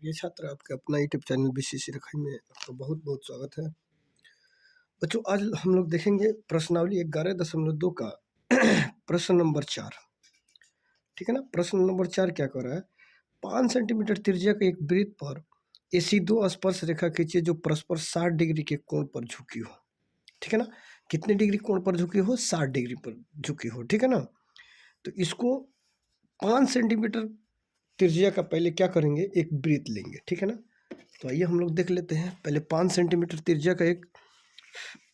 ये छात्र आपके अपना यूट्यूब चैनल बीसीसी रखाई में आपका बहुत बहुत स्वागत है। बच्चों, आज हम लोग देखेंगे प्रश्नावली 11.2 का प्रश्न नंबर 4। ठीक है ना। प्रश्न नंबर 4 क्या कर रहा है? 5 सेंटीमीटर त्रिज्या के एक वृत्त पर ऐसी दो स्पर्श रेखा खींचिए जो परस्पर 60 डिग्री के कोण पर झुकी हो। ठीक है ना। कितने डिग्री कोण पर झुकी हो? 60 डिग्री पर झुकी हो। ठीक है ना। तो इसको 5 सेंटीमीटर त्रिज्या का पहले क्या करेंगे? एक वृत्त लेंगे। ठीक है ना। तो आइए हम लोग देख लेते हैं। पहले 5 सेंटीमीटर त्रिज्या का एक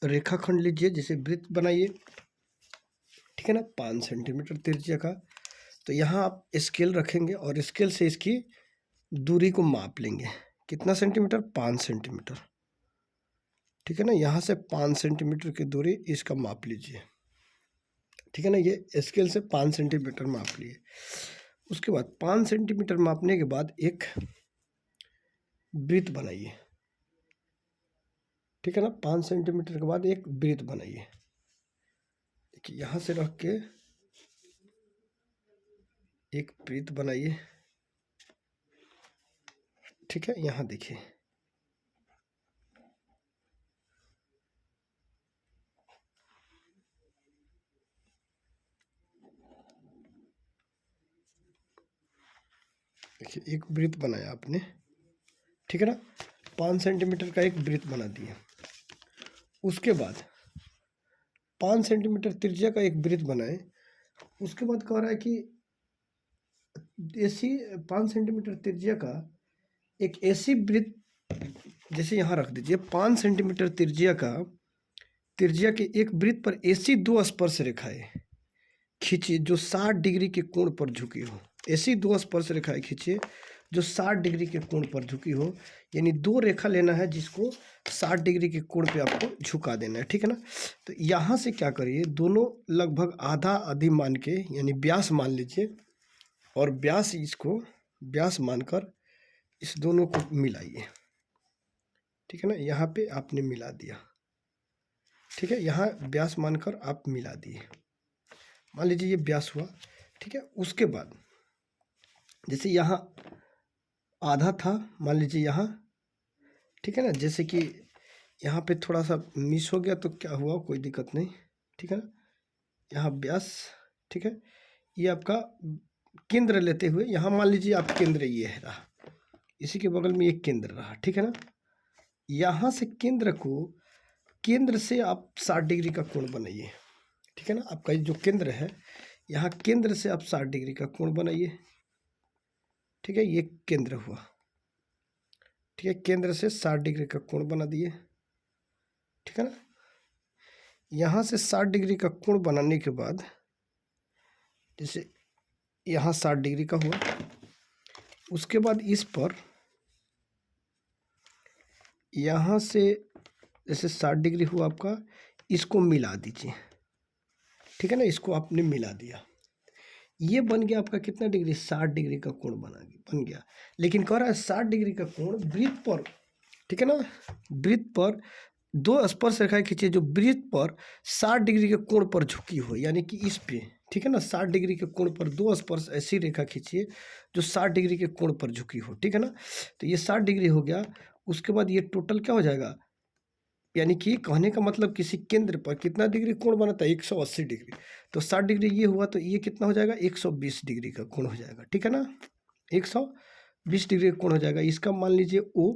रेखाखंड लीजिए, जैसे वृत्त बनाइए। ठीक है ना। 5 सेंटीमीटर त्रिज्या का, तो यहाँ आप स्केल रखेंगे और स्केल से इसकी दूरी को माप लेंगे। कितना सेंटीमीटर? 5 सेंटीमीटर। ठीक है ना। यहाँ से 5 सेंटीमीटर की दूरी इसका माप लीजिए। ठीक है ना। ये स्केल से 5 सेंटीमीटर माप लिए। उसके बाद 5 सेंटीमीटर मापने के बाद एक वृत्त बनाइए। ठीक है ना। 5 सेंटीमीटर के बाद एक वृत्त बनाइए। देखिए, यहाँ से रख के एक वृत्त बनाइए। ठीक है। यहाँ देखिए, देखिए एक वृत्त बनाया आपने। ठीक है ना। 5 सेंटीमीटर का एक वृत्त बना दिए। उसके बाद 5 सेंटीमीटर त्रिज्या का एक वृत्त बनाए। उसके बाद कह रहा है कि ऐसी 5 सेंटीमीटर त्रिज्या का एक ऐसी वृत्त, जैसे यहाँ रख दीजिए, 5 सेंटीमीटर त्रिज्या के एक वृत्त पर ऐसी दो स्पर्श रेखाएं खींचिए जो 60 डिग्री के कोण पर झुकी हो। ऐसी दो स्पर्श रेखाएं खींचिए जो 60 डिग्री के कोण पर झुकी हो। यानी दो रेखा लेना है जिसको 60 डिग्री के कोण पे आपको झुका देना है। ठीक है ना। तो यहाँ से क्या करिए, दोनों लगभग आधा आधी मान के, यानी व्यास मान लीजिए, और व्यास मानकर इस दोनों को मिलाइए। ठीक है ना। यहाँ पे आपने मिला दिया। ठीक है। यहाँ व्यास मानकर आप मिला दिए। मान लीजिए ये व्यास हुआ। ठीक है। उसके बाद जैसे यहाँ आधा था, मान लीजिए यहाँ। ठीक है ना। जैसे कि यहाँ पे थोड़ा सा मिस हो गया तो क्या हुआ, कोई दिक्कत नहीं। ठीक है ना। यहाँ व्यास। ठीक है। ये आपका केंद्र लेते हुए, यहाँ मान लीजिए आप केंद्र ये है रहा, इसी के बगल में एक केंद्र रहा। ठीक है ना। यहाँ से केंद्र से आप 60 डिग्री का कोण बनाइए। ठीक है ना। आपका जो केंद्र है, यहाँ केंद्र से आप 60 डिग्री का कोण बनाइए। ठीक है। ये केंद्र हुआ। ठीक है। केंद्र से 60 डिग्री का कोण बना दिए। ठीक है ना। यहाँ से 60 डिग्री का कोण बनाने के बाद, जैसे यहाँ 60 डिग्री का हुआ, उसके बाद इस पर यहाँ से जैसे 60 डिग्री हुआ आपका, इसको मिला दीजिए। ठीक है ना। इसको आपने मिला दिया। ये बन गया आपका कितना डिग्री? 60 डिग्री का कोण बन गया। लेकिन कह रहा है 60 डिग्री का कोण वृत्त पर। ठीक है ना। वृत्त पर दो स्पर्श रेखाएं खींचिए जो वृत्त पर 60 डिग्री के कोण पर झुकी हो, यानी कि इस पे। ठीक है ना। 60 डिग्री के कोण पर दो स्पर्श ऐसी रेखा खींचिए जो 60 डिग्री के कोण पर झुकी हो। ठीक है ना। तो ये 60 डिग्री हो गया। उसके बाद ये टोटल क्या हो जाएगा, यानी कि कहने का मतलब किसी केंद्र पर कितना डिग्री कोण बनाता है? 180 डिग्री। तो 60 डिग्री ये हुआ, तो ये कितना हो जाएगा? 120 डिग्री का कोण हो जाएगा। ठीक है ना। 120 डिग्री का कोण हो जाएगा। इसका मान लीजिए ओ,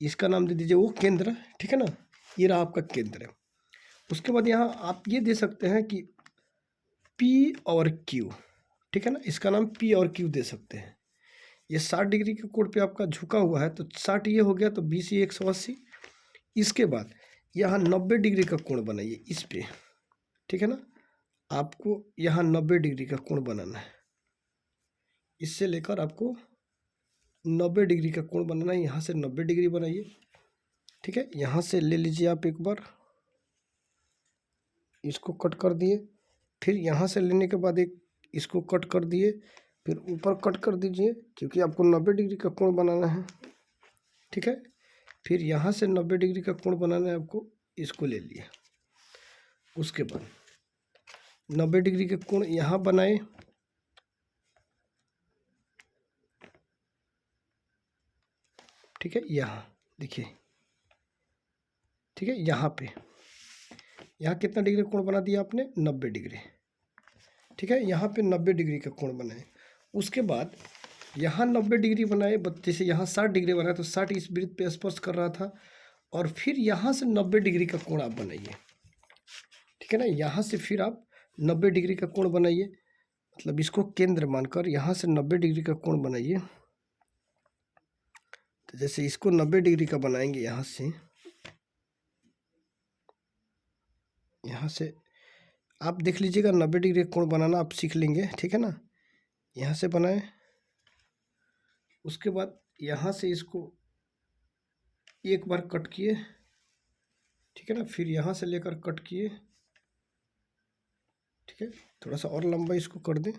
इसका नाम दे दीजिए ओ केंद्र। ठीक है ना। ये रहा आपका केंद्र। उसके बाद यहाँ आप ये दे सकते हैं कि P और Q। ठीक है ना। इसका नाम P और Q दे सकते हैं। ये 60 डिग्री के कोण पे आपका झुका हुआ है, तो 60 ये हो गया, तो 20 ये 180। इसके बाद यहाँ 90 डिग्री का कोण बनाइए इस पे। ठीक है ना। आपको यहाँ 90 डिग्री का कोण बनाना है। इससे लेकर आपको 90 डिग्री का कोण बनाना है। यहाँ से 90 डिग्री बनाइए। ठीक है। यहाँ से ले लीजिए आप एक बार, इसको कट कर दिए। फिर यहाँ से लेने के बाद एक इसको कट कर दिए, फिर ऊपर कट कर दीजिए, क्योंकि आपको 90 डिग्री का कोण बनाना है। ठीक है। फिर यहाँ से 90 डिग्री का कोण बनाना है आपको, इसको ले लिए। उसके बाद 90 डिग्री के कोण यहाँ बनाए। ठीक है, यहाँ देखिए, ठीक है, यहाँ पे यहाँ कितना डिग्री कोण बना दिया आपने, 90 डिग्री। ठीक है, यहाँ पे 90 डिग्री का कोण बनाए। उसके बाद यहाँ 90 डिग्री बनाए, जैसे यहाँ 60 डिग्री बनाए तो 60 इस वृत्त पे स्पर्श कर रहा था, और फिर यहाँ से 90 डिग्री का कोण आप बनाइए। ठीक है ना, यहाँ से फिर आप 90 डिग्री का कोण बनाइए, मतलब इसको केंद्र मानकर यहाँ से 90 डिग्री का कोण बनाइए। तो जैसे इसको 90 डिग्री का बनाएंगे, यहाँ से आप देख लीजिएगा, 90 डिग्री का कोण बनाना आप सीख लेंगे। ठीक है ना, यहाँ से बनाए, उसके बाद यहाँ से इसको एक बार कट किए। ठीक है ना, फिर यहाँ से लेकर कट किए। ठीक है, थोड़ा सा और लंबा इसको कर दें।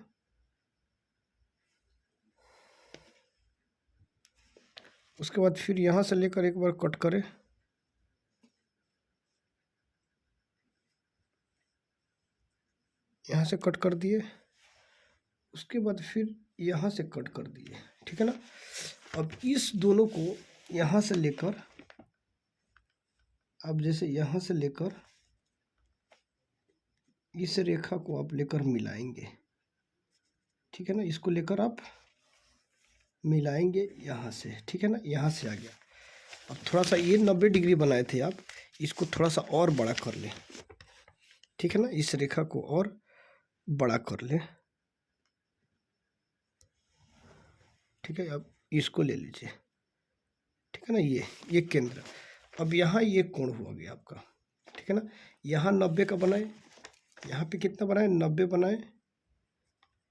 उसके बाद फिर यहाँ से लेकर एक बार कट करें। यहाँ से कट कर दिए, उसके बाद फिर यहाँ से कट कर दिए। ठीक है ना, अब इस दोनों को यहाँ से लेकर, अब जैसे यहाँ से लेकर इस रेखा को आप लेकर मिलाएंगे। ठीक है ना, इसको लेकर आप मिलाएंगे यहाँ से। ठीक है ना, यहाँ से आ गया। अब थोड़ा सा ये 90 डिग्री बनाए थे आप, इसको थोड़ा सा और बड़ा कर लें। ठीक है ना, इस रेखा को और बड़ा कर लें। ठीक है, अब इसको ले लीजिए। ठीक है ना, ये केंद्र। अब यहाँ ये कोण हुआ गया आपका। ठीक है ना, यहाँ 90 का बनाए, यहाँ पे कितना बनाए, 90 बनाए।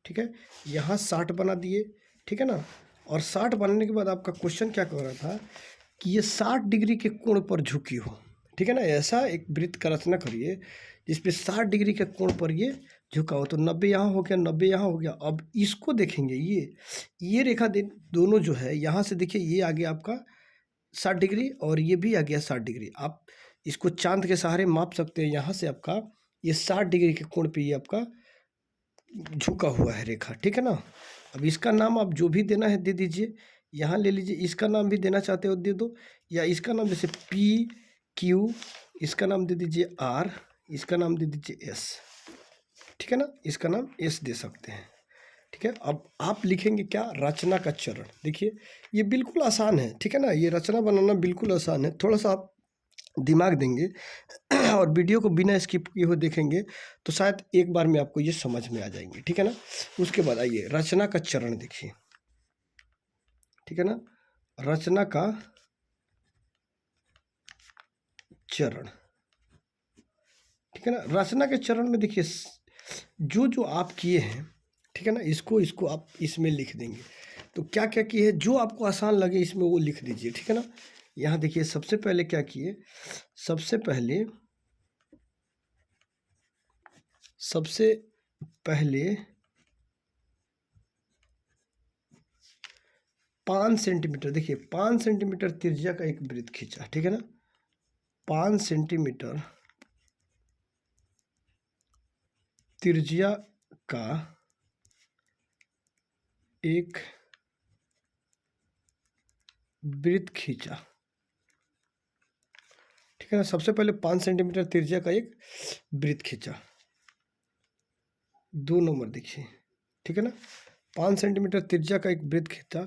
ठीक है, यहाँ 60 बना दिए। ठीक है ना, और 60 बनाने के बाद आपका क्वेश्चन क्या कर रहा था कि ये 60 डिग्री के कोण पर झुकी हो। ठीक है ना, ऐसा एक वृत्त का रचना करिए जिसपे 60 डिग्री के कोण पर ये झुका हो। तो 90 यहाँ हो गया, 90 यहाँ हो गया। अब इसको देखेंगे, ये रेखा दोनों जो है, यहाँ से देखिए ये आ गया आपका 60 डिग्री और ये भी आ गया 60 डिग्री। आप इसको चांद के सहारे माप सकते हैं। यहाँ से आपका ये 60 डिग्री के कोण पे ये आपका झुका हुआ है रेखा। ठीक है ना, अब इसका नाम आप जो भी देना है दे दीजिए। यहाँ ले लीजिए, इसका नाम भी देना चाहते हो दे दो, या इसका नाम जैसे पी क्यू, इसका नाम दे दीजिए आर, इसका नाम दे दीजिए एस। ठीक है ना, इसका नाम एस दे सकते हैं। ठीक है, अब आप लिखेंगे क्या, रचना का चरण। देखिए ये बिल्कुल आसान है। ठीक है ना, ये रचना बनाना बिल्कुल आसान है। थोड़ा सा आप दिमाग देंगे और वीडियो को बिना स्किप किए हुए देखेंगे तो शायद एक बार में आपको ये समझ में आ जाएंगे। ठीक है ना, उसके बाद आइए रचना का चरण देखिए। ठीक है ना, रचना का चरण। ठीक है ना, रचना के चरण में देखिए जो जो आप किए हैं, ठीक है ना, इसको आप इसमें लिख देंगे। तो क्या क्या किए हैं, जो आपको आसान लगे इसमें वो लिख दीजिए। ठीक है ना, यहाँ देखिए सबसे पहले क्या किए, सबसे पहले 5 सेंटीमीटर, देखिए 5 सेंटीमीटर त्रिज्या का एक वृत्त खींचा। ठीक है ना, 5 सेंटीमीटर त्रिज्या का एक वृत्त खींचा। ठीक है ना, सबसे पहले 5 सेंटीमीटर त्रिज्या का एक वृत्त खींचा। 2 नंबर देखिए। ठीक है ना, 5 सेंटीमीटर त्रिज्या का एक वृत्त खींचा।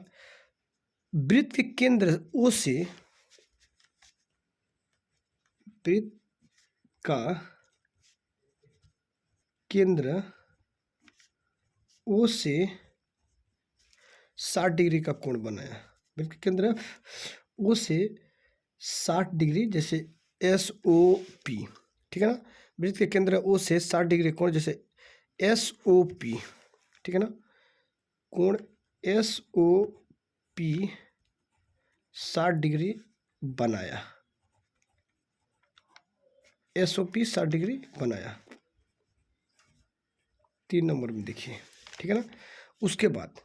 वृत्त के केंद्र ओ से, वृत्त का केंद्र ओ से 60 डिग्री का कोण बनाया। वृत्त के केंद्र ओ से 60 डिग्री, जैसे एस ओ पी। ठीक है ना, वृत्त के केंद्र ओ से 60 डिग्री कोण, जैसे एस ओ पी। ठीक है ना, कोण एस ओ पी 60 डिग्री बनाया। एस ओ पी 60 डिग्री बनाया। 3 नंबर में देखिए। ठीक है ना, उसके बाद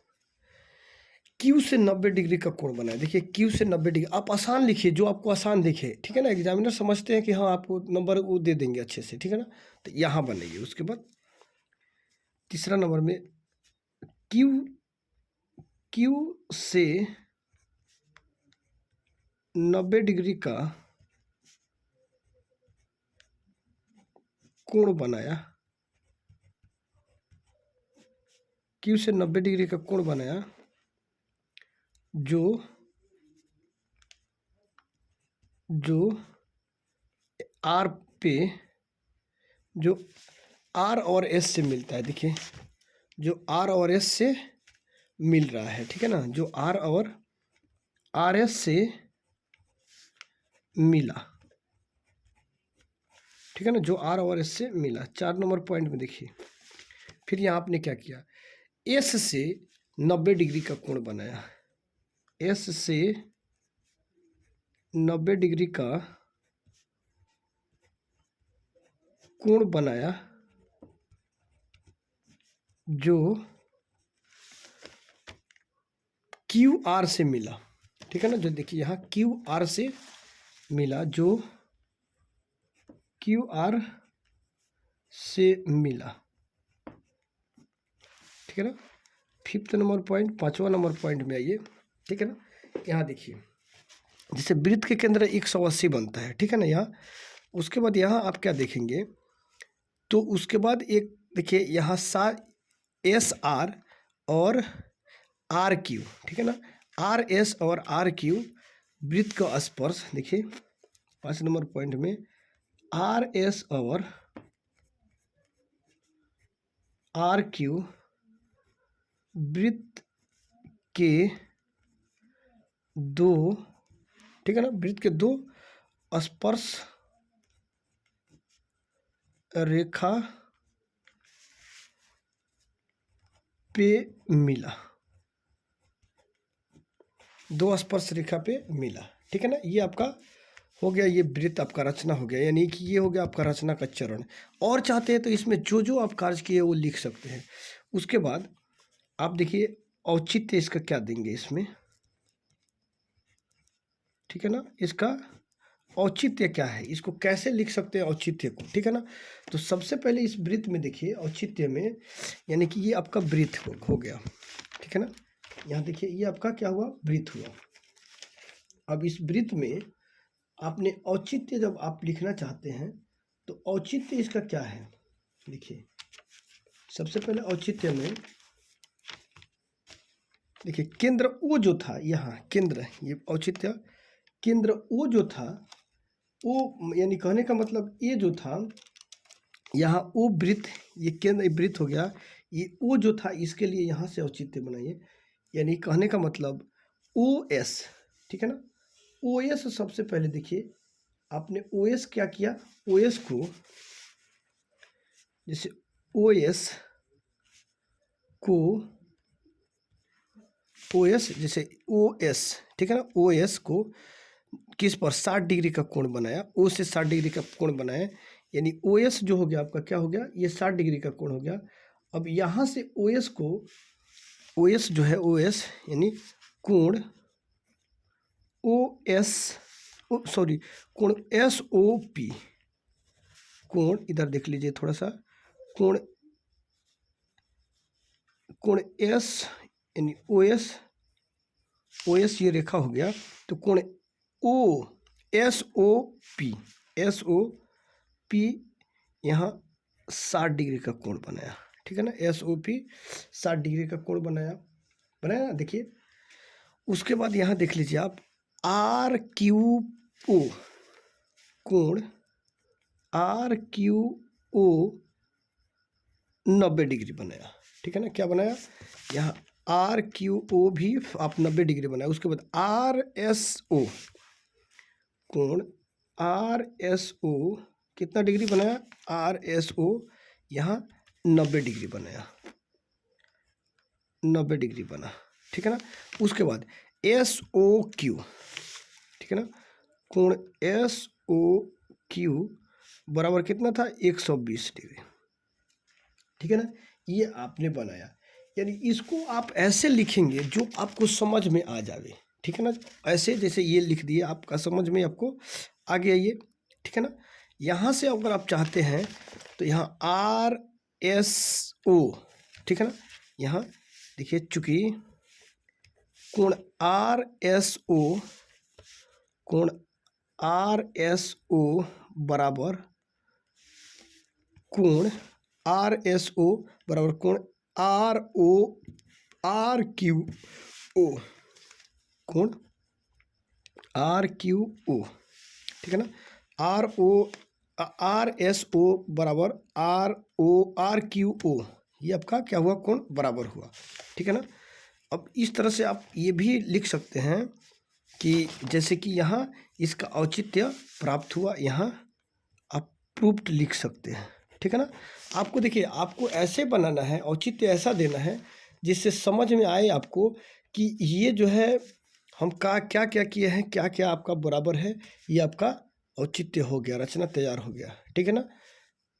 क्यू से 90 डिग्री का कोण बनाए। देखिए क्यू से 90 डिग्री, आप आसान लिखिए, जो आपको आसान दिखे। ठीक है ना, एग्जामिनर समझते हैं कि हाँ आपको नंबर वो दे देंगे अच्छे से। ठीक है ना, तो यहाँ बनाइए। उसके बाद तीसरा नंबर में क्यू से 90 डिग्री का कोण बनाया, Q से 90 डिग्री का कोण बनाया जो R पे, जो R और S से मिलता है। देखिए जो R और S से मिल रहा है, ठीक है ना, जो R और RS से मिला, ठीक है ना, जो R और S से मिला। 4 नंबर पॉइंट में देखिए, फिर यहाँ आपने क्या किया, S से 90 डिग्री का कोण बनाया, S से 90 डिग्री का कोण बनाया जो QR से मिला, ठीक है ना, जो देखिए यहाँ QR से मिला, जो QR से मिला, ठीक है ना। 5th नंबर पॉइंट, 5वां नंबर पॉइंट में आइए, ठीक है ना। यहाँ देखिए जैसे वृत्त के केंद्र 180 बनता है, ठीक है ना, यहाँ उसके बाद यहाँ आप क्या देखेंगे, तो उसके बाद एक देखिए यहाँ SR और RQ, ठीक है ना, RS और RQ वृत्त का स्पर्श, देखिए 5 नंबर पॉइंट में RS और RQ वृत्त के दो, ठीक है ना, वृत्त के दो स्पर्श रेखा पे मिला, दो स्पर्श रेखा पे मिला, ठीक है ना। ये आपका हो गया, ये वृत्त आपका रचना हो गया, यानी कि ये हो गया आपका रचना का चरण। और चाहते हैं तो इसमें जो जो आप कार्य किए वो लिख सकते हैं। उसके बाद आप देखिए औचित्य इसका क्या देंगे इसमें, ठीक है ना, इसका औचित्य क्या है, इसको कैसे लिख सकते हैं औचित्य को, ठीक है ना। तो सबसे पहले इस वृत्त में देखिए औचित्य में, यानी कि ये आपका वृत्त हो गया, ठीक है ना। यहाँ देखिए ये आपका क्या हुआ, वृत्त हुआ। अब इस वृत्त में आपने औचित्य जब आप लिखना चाहते हैं तो औचित्य इसका क्या है, देखिए सबसे पहले औचित्य में देखिए केंद्र O जो था, यहाँ केंद्र, ये औचित्य केंद्र O जो था, O यानी कहने का मतलब ये जो था यहाँ O वृत्त, ये केंद्र वृत्त हो गया, ये O जो था इसके लिए यहाँ से औचित्य बनाइए, यानी कहने का मतलब OS, ठीक है ना। OS सबसे पहले देखिए आपने OS क्या किया, OS को जैसे OS को OS जैसे OS, ठीक है ना, OS को किस पर 60 डिग्री का कोण बनाया, O से 60 डिग्री का कोण बनाया, यानी OS जो हो गया आपका क्या हो गया, ये 60 डिग्री का कोण हो गया। अब यहाँ से OS को, OS जो है OS यानी कोण OS, सॉरी कोण SOP, कोण इधर देख लीजिए थोड़ा सा, कोण S यानी OS ये रेखा हो गया, तो कोण SOP यहाँ 60 डिग्री का कोण बनाया, ठीक है ना, SOP 60 डिग्री का कोण बनाया ना, देखिए। उसके बाद यहाँ देख लीजिए आप RQO, कोण RQO 90 डिग्री बनाया, ठीक है ना, क्या बनाया, यहाँ RQO भी आप 90 डिग्री बनाया। उसके बाद RSO, कोण RSO कितना डिग्री बनाया, RSO यहाँ 90 डिग्री बनाया, 90 डिग्री बना, ठीक है ना। उसके बाद SOQ, ठीक है ना, कोण SOQ बराबर कितना था, 120 डिग्री, ठीक है ना। ये आपने बनाया, यानी इसको आप ऐसे लिखेंगे जो आपको समझ में आ जावे, ठीक है ना, ऐसे जैसे ये लिख दिए आपका समझ में आपको आ गया ये, ठीक है ना। यहाँ से अगर आप चाहते हैं तो यहाँ RSO, ठीक है ना, यहाँ देखिए चूंकि कोण RSO कोण RSO बराबर कोण RSO बराबर कोण RQO, कोण RQO, ठीक है ना। RSO बराबर RQO, ये आपका क्या हुआ, कोण बराबर हुआ, ठीक है ना। अब इस तरह से आप ये भी लिख सकते हैं कि जैसे कि यहाँ इसका औचित्य प्राप्त हुआ, यहाँ आप प्रूव्ड लिख सकते हैं, ठीक है ना। आपको देखिए, आपको ऐसे बनाना है, औचित्य ऐसा देना है जिससे समझ में आए आपको कि ये जो है हम क्या क्या किए हैं, क्या क्या आपका बराबर है, ये आपका औचित्य हो गया, रचना तैयार हो गया, ठीक है ना।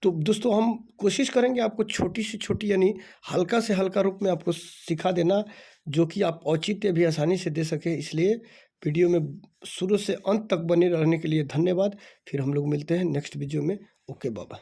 तो दोस्तों हम कोशिश करेंगे आपको छोटी से छोटी यानी हल्का से हल्का रूप में आपको सिखा देना, जो कि आप औचित्य भी आसानी से दे सके। इसलिए वीडियो में शुरू से अंत तक बने रहने के लिए धन्यवाद। फिर हम लोग मिलते हैं नेक्स्ट वीडियो में। ओके बाबा।